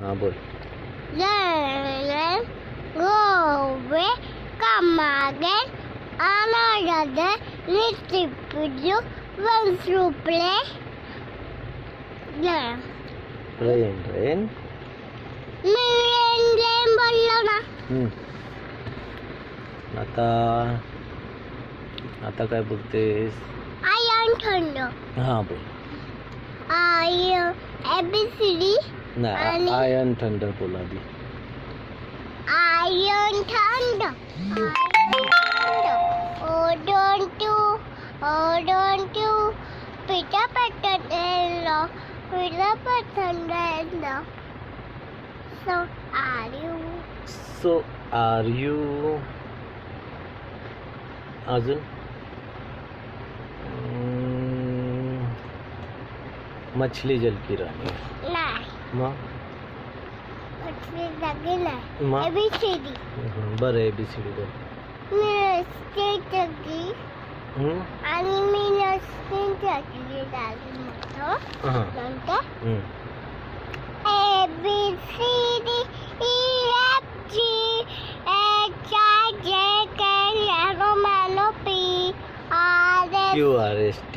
हाँ बोल. Learn, go, come again, another little once to play. Learn. Rain. Me rain बोललो ना. आता काय बोलतेस? आयन थंड. हाँ बोल. ABCD. नाही, आयन थंडर बोल आधी. आयन थंड. Don't you Peter Petronello. So are you? अजून मछली जल की रानी. नाही. मग मछली जागी नाही. मग ABCD. बरं ABCD बोल. मी नसते जगी आणि मी नसते जगी झाली नंतर ABCD EFG HIJ KLMNOP QRST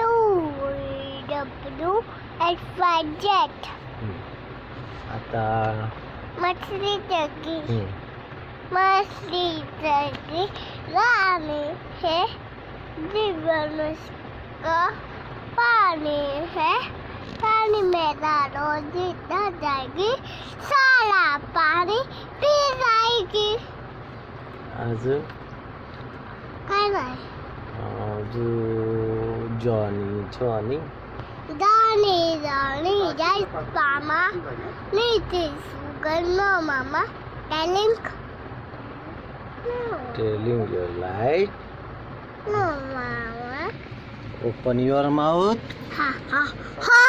UWXYZ. आता मछली जगी रानी है, जीवन का पानी है, पानी मेरा रोज जीता जाएगी, सारा पानी पी जाएगी. अजून काय नाही. अजून Johnny Johnny, jai mama, little sugar, no mama, telling your light. No mama. Open your mouth. Ha ha ha.